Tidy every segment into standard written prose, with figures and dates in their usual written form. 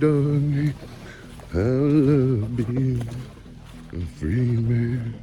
darling, I love being a free man.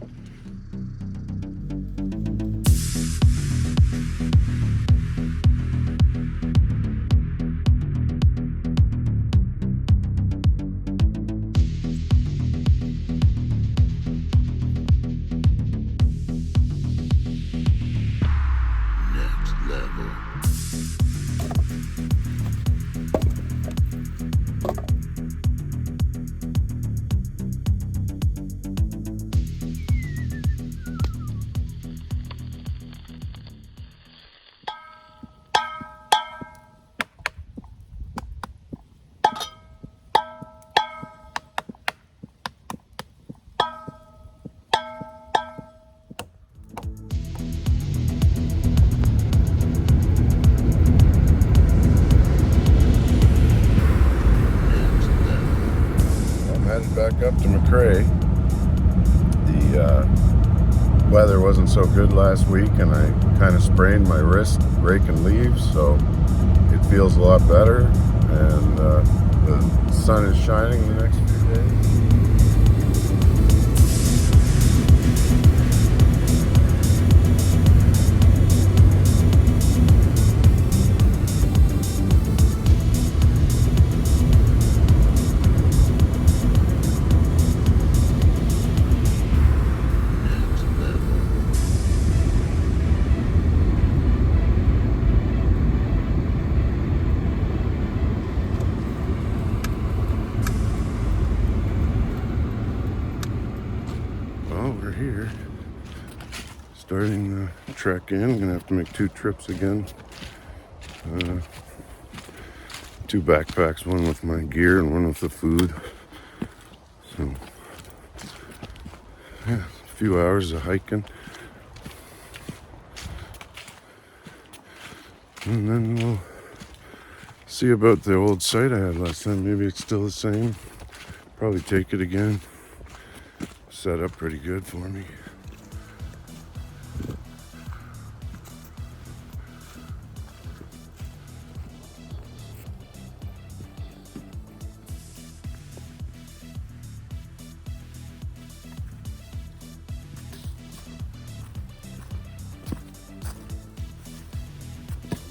Headed back up to McCrea. The weather wasn't so good last week, and I kind of sprained my wrist raking leaves, so it feels a lot better, and the sun is shining the next few days. Well, we're here, starting the trek in. I'm gonna have to make 2 trips again. 2 backpacks, one with my gear and one with the food. So, yeah, a few hours of hiking. And then we'll see about the old site I had last time. Maybe it's still the same. Probably take it again. Set up pretty good for me.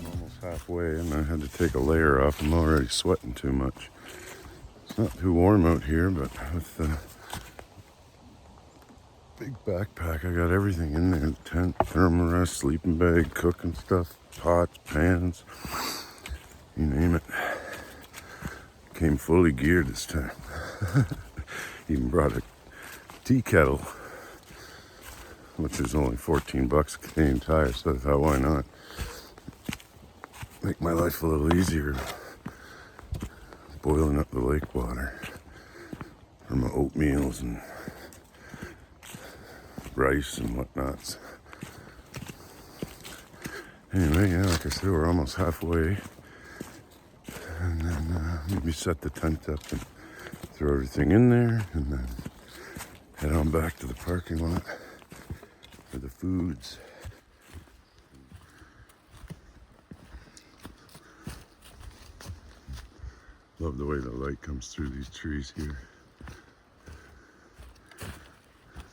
I'm almost halfway, and I had to take a layer off. I'm already sweating too much. It's not too warm out here, but with the big backpack, I got everything in there. Tent, thermarest, sleeping bag, cooking stuff, pots, pans, you name it. Came fully geared this time. Even brought a tea kettle, which is only $14 a Canadian Tire, so I thought, why not? Make my life a little easier boiling up the lake water for my oatmeals and rice and whatnots. Anyway, yeah, like I said, we're almost halfway. And then maybe set the tent up and throw everything in there, and then head on back to the parking lot for the foods. Love the way the light comes through these trees here.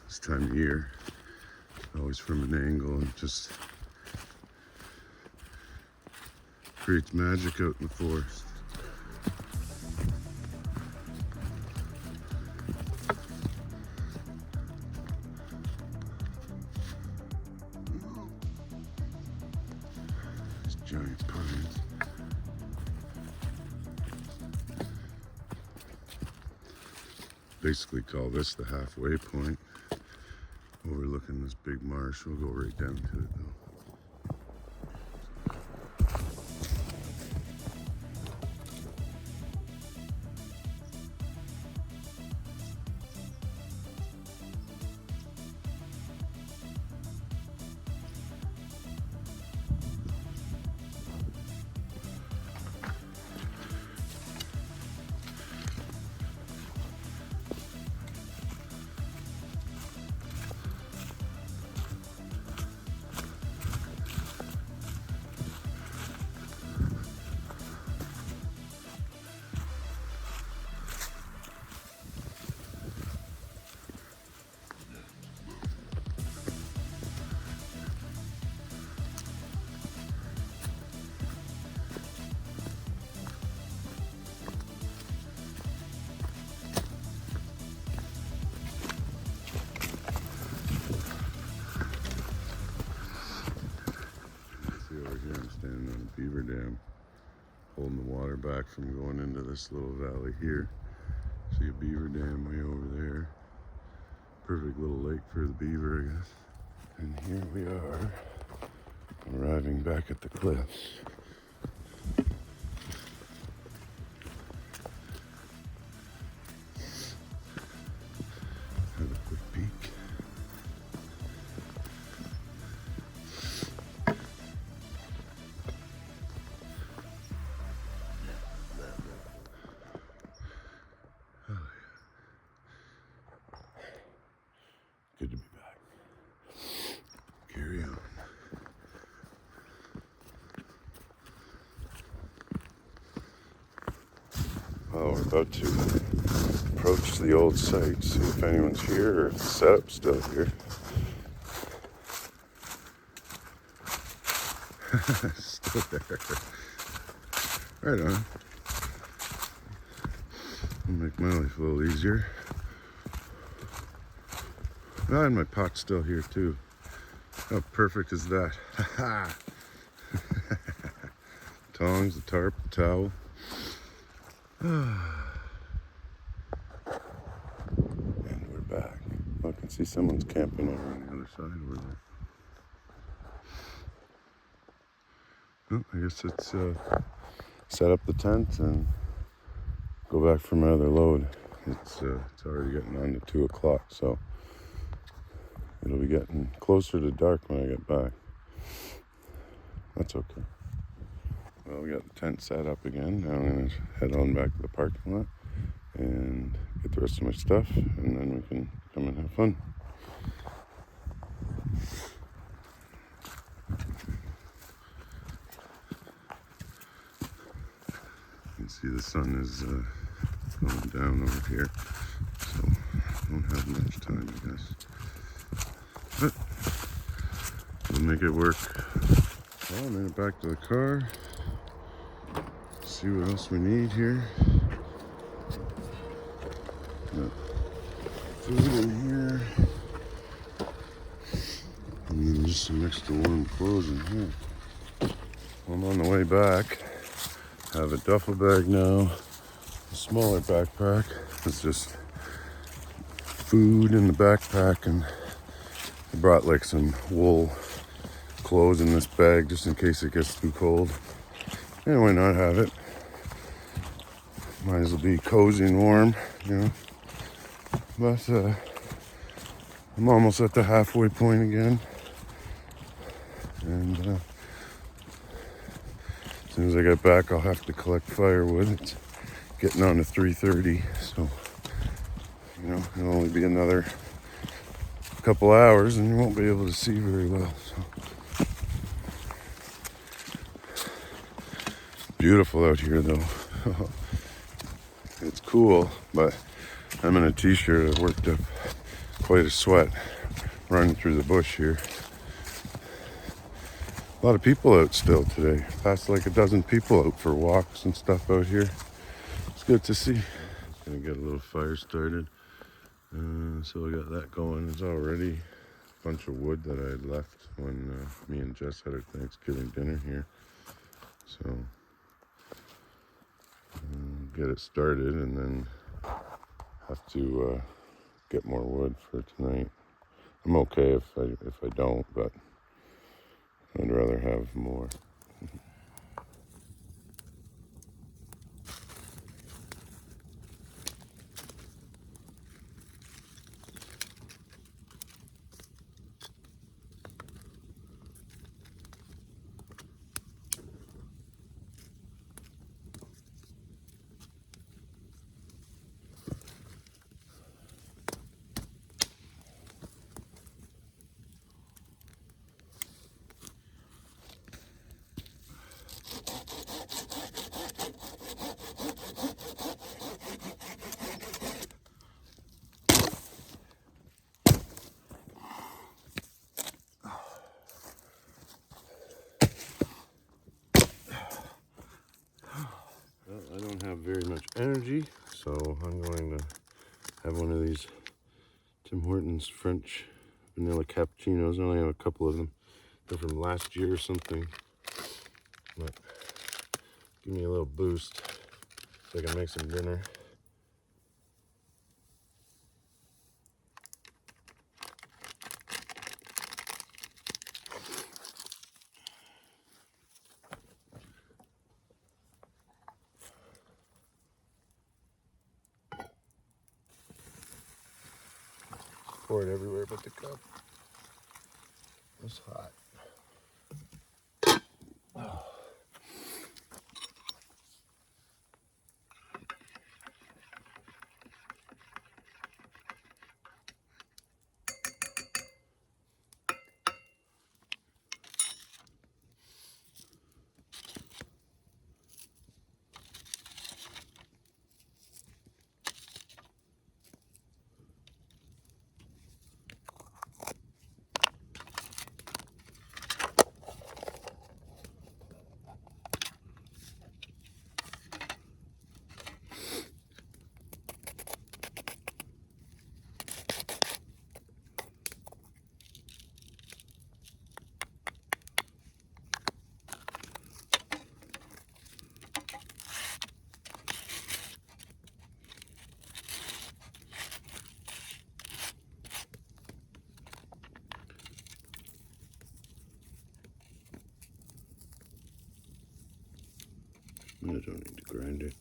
This time of year, always from an angle, and just creates magic out in the forest. These giant pines. Basically call this the halfway point. Overlooking this big marsh. We'll go right down to it though. back from going into this little valley here. See a beaver dam way over there. Perfect little lake for the beaver, I guess. And here we are, arriving back at the cliffs. Have a quick peek. Oh, yeah. Good to be back. Carry on. Well, we're about to approach the old site, see if anyone's here or if the setup's still here. Still there. Right on. It'll make my life a little easier. Oh, and my pot's still here too. How perfect is that? Ha Tongs, the tarp, the towel. And we're back. Oh, I can see someone's camping over on the other side over there. Oh, I guess it's set up the tent and go back for my other load. It's already getting on to 2 o'clock, so it'll be getting closer to dark when I get back. That's okay. Well, we got the tent set up again. Now I'm going to head on back to the parking lot and get the rest of my stuff, and then we can come and have fun. You can see the sun is going down over here, so I don't have much time, I guess. But we'll make it work. Well, I made it back to the car. See what else we need here. Got food in here. And then just some extra warm clothes in here. I'm on the way back. I have a duffel bag now. A smaller backpack. It's just food in the backpack, and I brought like some wool clothes in this bag just in case it gets too cold. And why not have it? Might as well be cozy and warm, you know. But I'm almost at the halfway point again. And as soon as I get back, I'll have to collect firewood. It's getting on to 3:30, so you know, it'll only be another couple hours and you won't be able to see very well. So beautiful out here though. It's cool, but I'm in a t-shirt. I worked up quite a sweat running through the bush here. A lot of people out still today. Passed like a dozen people out for walks and stuff out here. It's good to see. Gonna get a little fire started. So I got that going. It's already a bunch of wood that I had left when me and Jess had our Thanksgiving dinner here. So get it started and then have to get more wood for tonight. I'm okay if I don't, but I'd rather have more. Well, I don't have very much energy, so I'm going to have one of these Tim Hortons French vanilla cappuccinos. I only have a couple of them. They're from last year or something, but give me a little boost. so I can make some dinner. Pour it everywhere but the cup. It's hot. Oh. I don't need to grind it.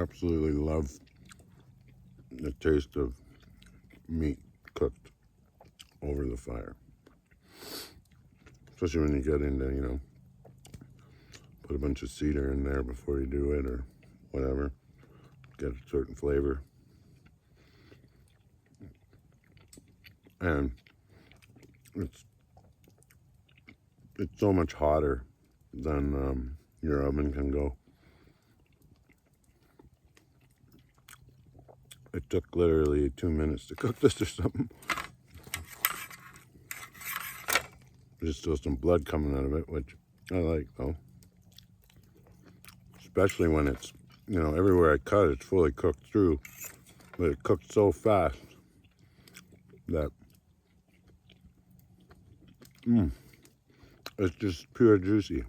absolutely love the taste of meat cooked over the fire. Especially when you get into, put a bunch of cedar in there before you do it or whatever. Get a certain flavor. And it's so much hotter than your oven can go. It took literally 2 minutes to cook this or something. There's still some blood coming out of it, which I like though. Especially when it's, everywhere I cut, it's fully cooked through. But it cooked so fast that it's just pure juicy.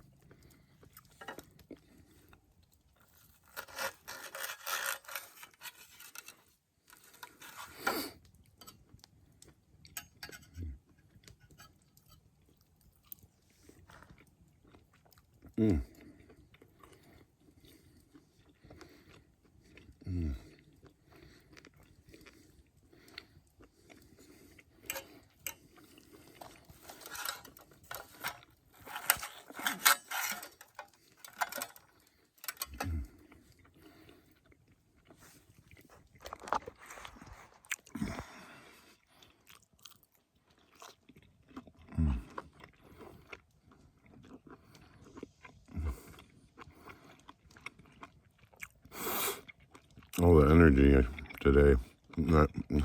Mm. Mm. All the energy today.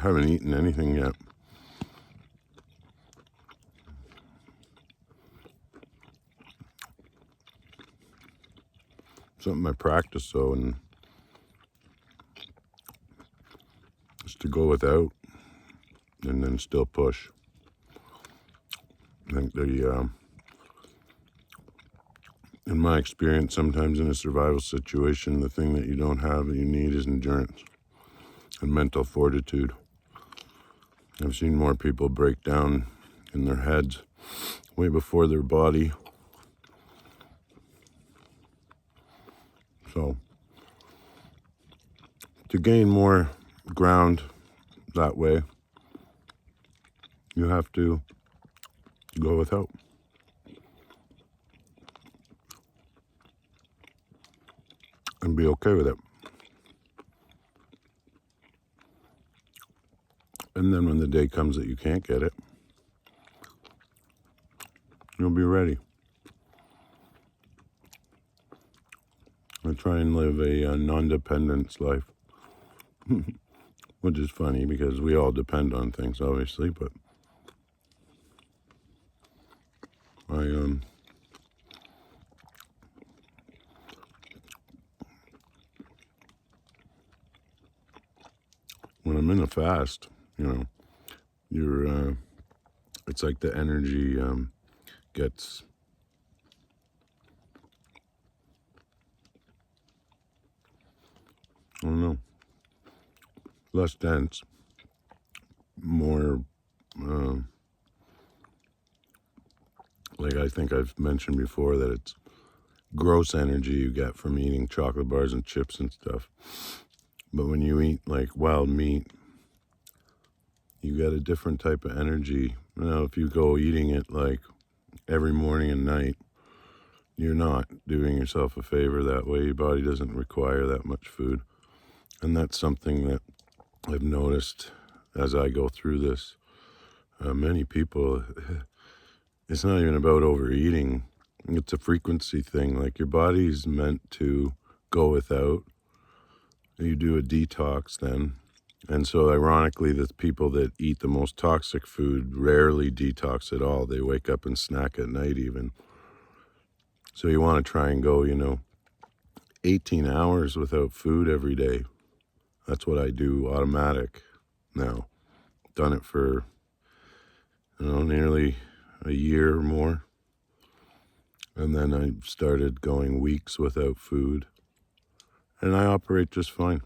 Haven't eaten anything yet. Something I practice though, and is to go without and then still push. I think in my experience, sometimes in a survival situation, the thing that you don't have that you need is endurance and mental fortitude. I've seen more people break down in their heads way before their body. So to gain more ground that way, you have to go without. And be okay with it. And then when the day comes that you can't get it, you'll be ready. I try and live a non-dependence life, which is funny because we all depend on things, obviously, but when I'm in a fast, you're, it's like the energy gets, I don't know, less dense, more, like I think I've mentioned before that it's gross energy you get from eating chocolate bars and chips and stuff. But when you eat like wild meat, you get a different type of energy. If you go eating it like every morning and night, you're not doing yourself a favor that way. Your body doesn't require that much food. And that's something that I've noticed as I go through this. Many people, it's not even about overeating. It's a frequency thing. Like your body's meant to go without. You do a detox then. And so ironically, the people that eat the most toxic food rarely detox at all. They wake up and snack at night even. So you want to try and go, 18 hours without food every day. That's what I do automatic now. Done it for, nearly a year or more. And then I started going weeks without food. And I operate just fine.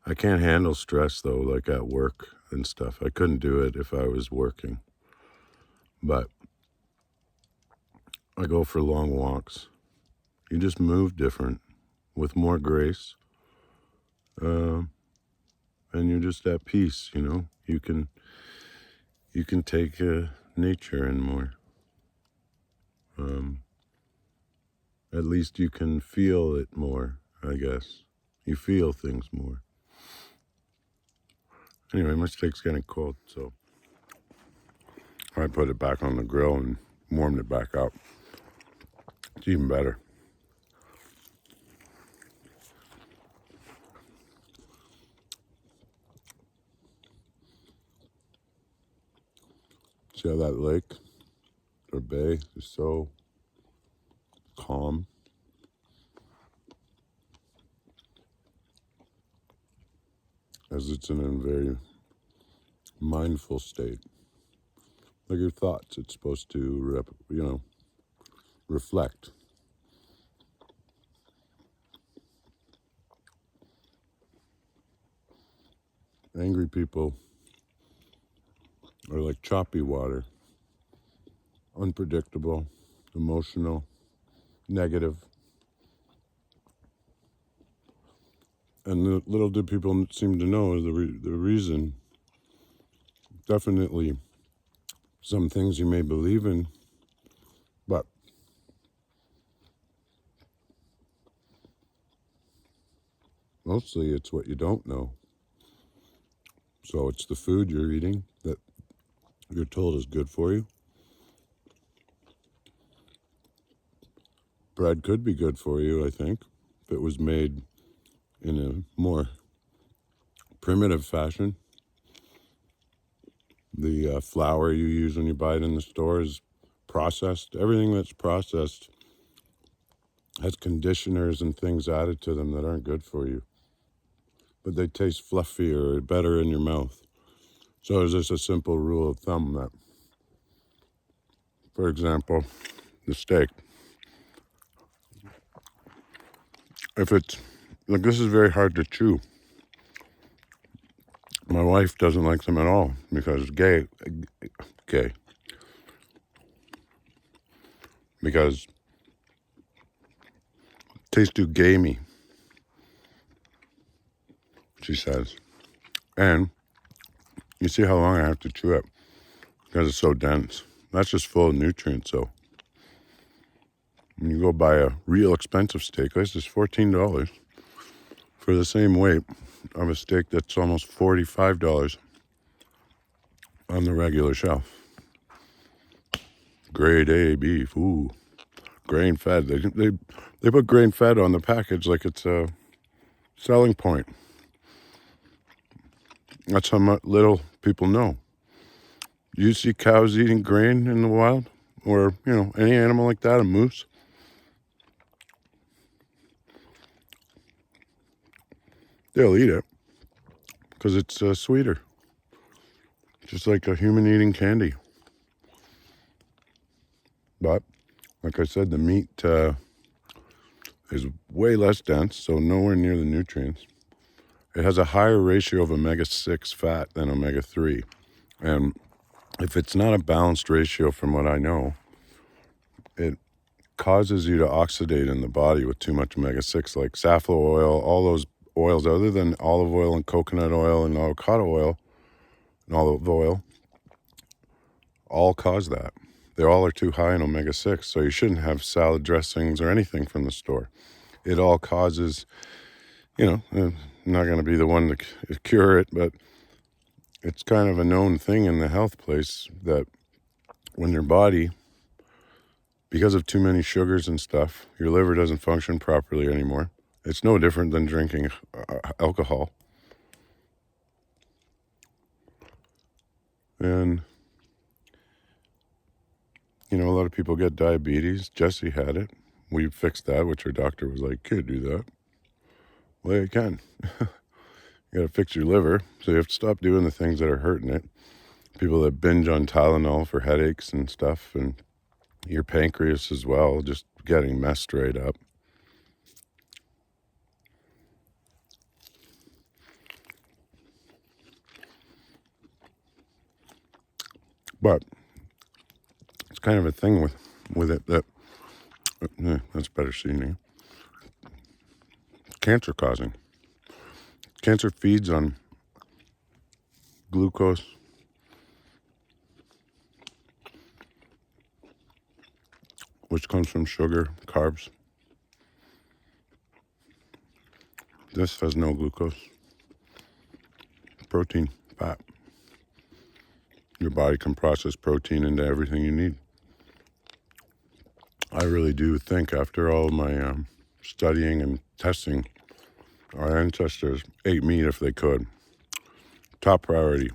I can't handle stress though, like at work and stuff. I couldn't do it if I was working. But I go for long walks. You just move different with more grace. and you're just at peace. You can take nature in more. At least you can feel it more, I guess. You feel things more. Anyway, my steak's getting cold, so I put it back on the grill and warmed it back up. It's even better. See how that lake or bay is so calm? As it's in a very mindful state. Like your thoughts, it's supposed to, reflect. Angry people are like choppy water, unpredictable, emotional, negative. And little do people seem to know the reason. Definitely some things you may believe in, but mostly it's what you don't know. So it's the food you're eating that you're told is good for you. Bread could be good for you, I think, if it was made in a more primitive fashion. The flour you use when you buy it in the store is processed. Everything that's processed has conditioners and things added to them that aren't good for you. But they taste fluffier or better in your mouth. So there's just a simple rule of thumb that, for example, the steak. If it's, like, this is very hard to chew. My wife doesn't like them at all because gay. Because it tastes too gamey, she says. And you see how long I have to chew it because it's so dense. That's just full of nutrients. So when you go buy a real expensive steak, this is $14 for the same weight of a steak that's almost $45 on the regular shelf. Grade A beef, ooh, grain fed. They put grain fed on the package like it's a selling point. That's how much little people know. You see cows eating grain in the wild, or any animal like that, a moose. They'll eat it because it's sweeter, just like a human eating candy. But like I said, the meat is way less dense, so nowhere near the nutrients. It has a higher ratio of omega-6 fat than omega-3. And if it's not a balanced ratio from what I know, it causes you to oxidate in the body with too much omega-6, like safflower oil, all those oils other than olive oil and coconut oil and avocado oil and olive oil, all cause that. They all are too high in omega-6, so you shouldn't have salad dressings or anything from the store. It all causes, I'm not going to be the one to cure it, but it's kind of a known thing in the health place that when your body, because of too many sugars and stuff, your liver doesn't function properly anymore. It's no different than drinking alcohol. And, a lot of people get diabetes. Jessie had it. We fixed that, which her doctor was like, can't do that. Well, you can. You got to fix your liver. So you have to stop doing the things that are hurting it. People that binge on Tylenol for headaches and stuff, and your pancreas as well, just getting messed right up. But it's kind of a thing with it that that's better seeing. Cancer causing. Cancer feeds on glucose, which comes from sugar, carbs. This has no glucose. Protein, fat. Your body can process protein into everything you need. I really do think after all my studying and testing, our ancestors ate meat if they could. Top priority.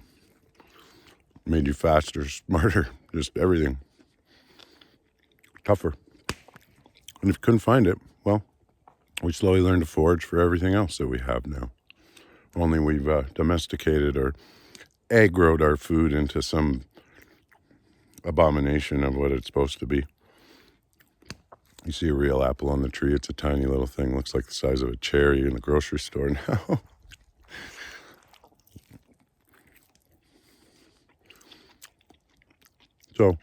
Made you faster, smarter, just everything. Tougher. And if you couldn't find it, well, we slowly learned to forage for everything else that we have now. Only we've domesticated or aggroed our food into some abomination of what it's supposed to be. You see a real apple on the tree, it's a tiny little thing, looks like the size of a cherry in the grocery store now. So,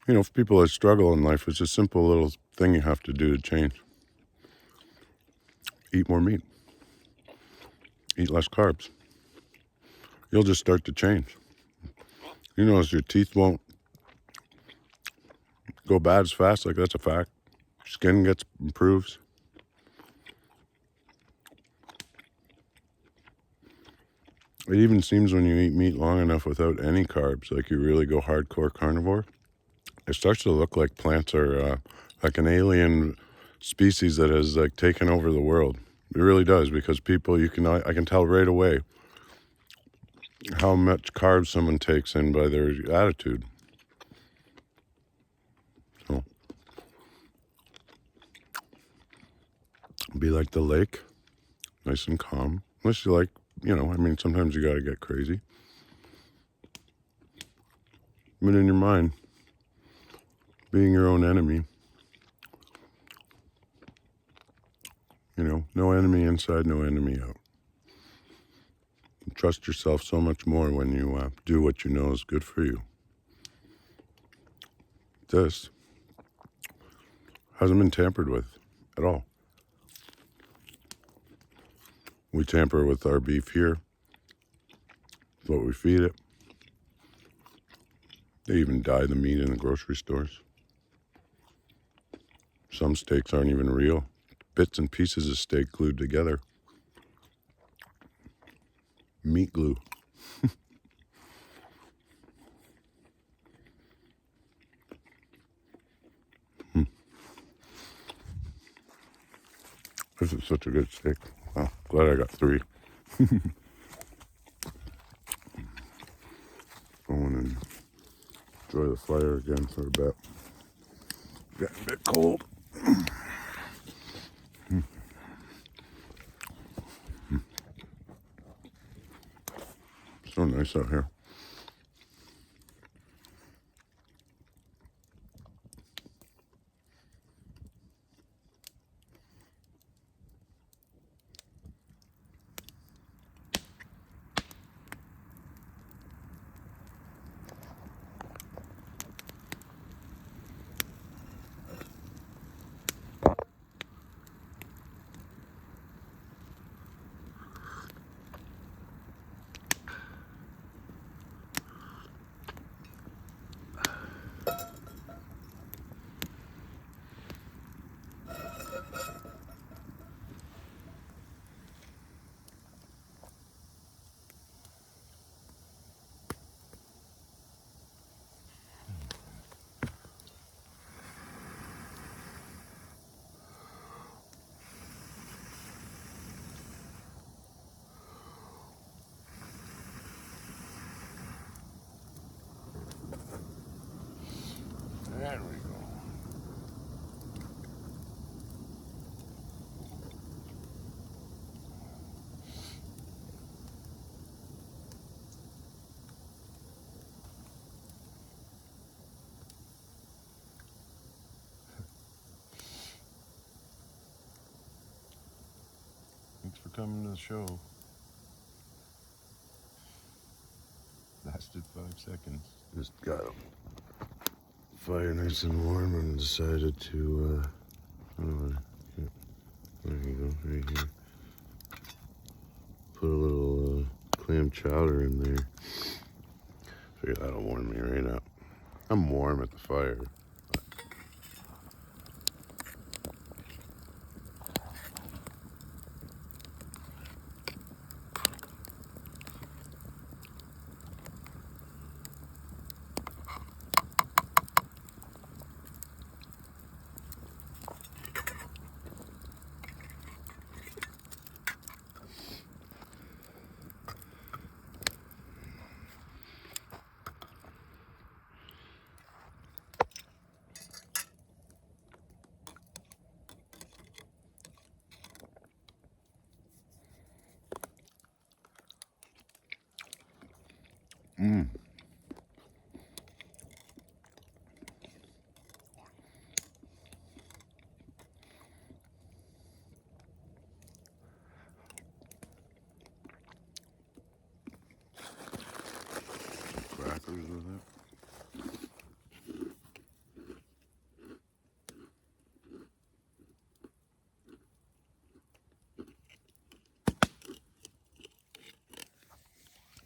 for people that struggle in life, it's a simple little thing you have to do to change. Eat more meat. Eat less carbs. You'll just start to change. You notice your teeth won't go bad as fast, like that's a fact. Skin improves. It even seems when you eat meat long enough without any carbs, like you really go hardcore carnivore, it starts to look like plants are like an alien species that has like taken over the world. It really does, because people, I can tell right away how much carbs someone takes in by their attitude. So, be like the lake, nice and calm. Unless you like, sometimes you gotta get crazy. But in your mind, being your own enemy, no enemy inside, no enemy out. You trust yourself so much more when you do what you know is good for you. This hasn't been tampered with at all. We tamper with our beef here, what we feed it. They even dye the meat in the grocery stores. Some steaks aren't even real. Bits and pieces of steak glued together. Meat glue. This is such a good steak. Wow, glad I got 3. Go in and enjoy the fire again for a bit. Getting a bit cold. So nice out here. There we go. Thanks for coming to the show. Lasted 5 seconds. Just got a fire nice and warm and decided to, there you go, right here. put a little clam chowder in there. Figure that'll warm me right up. I'm warm at the fire. Mmm. Crackers with it.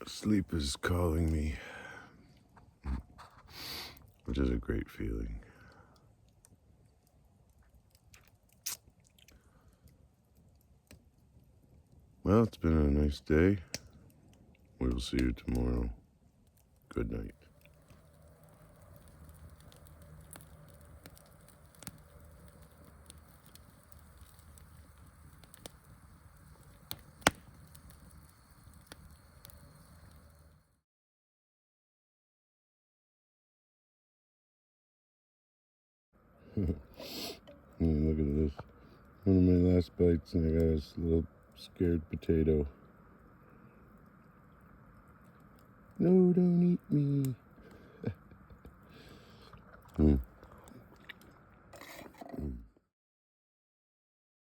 Sleep is calling me, which is a great feeling. Well, it's been a nice day. We will see you tomorrow. Good night. Look at this. One of my last bites, and I got this little scared potato. No, don't eat me.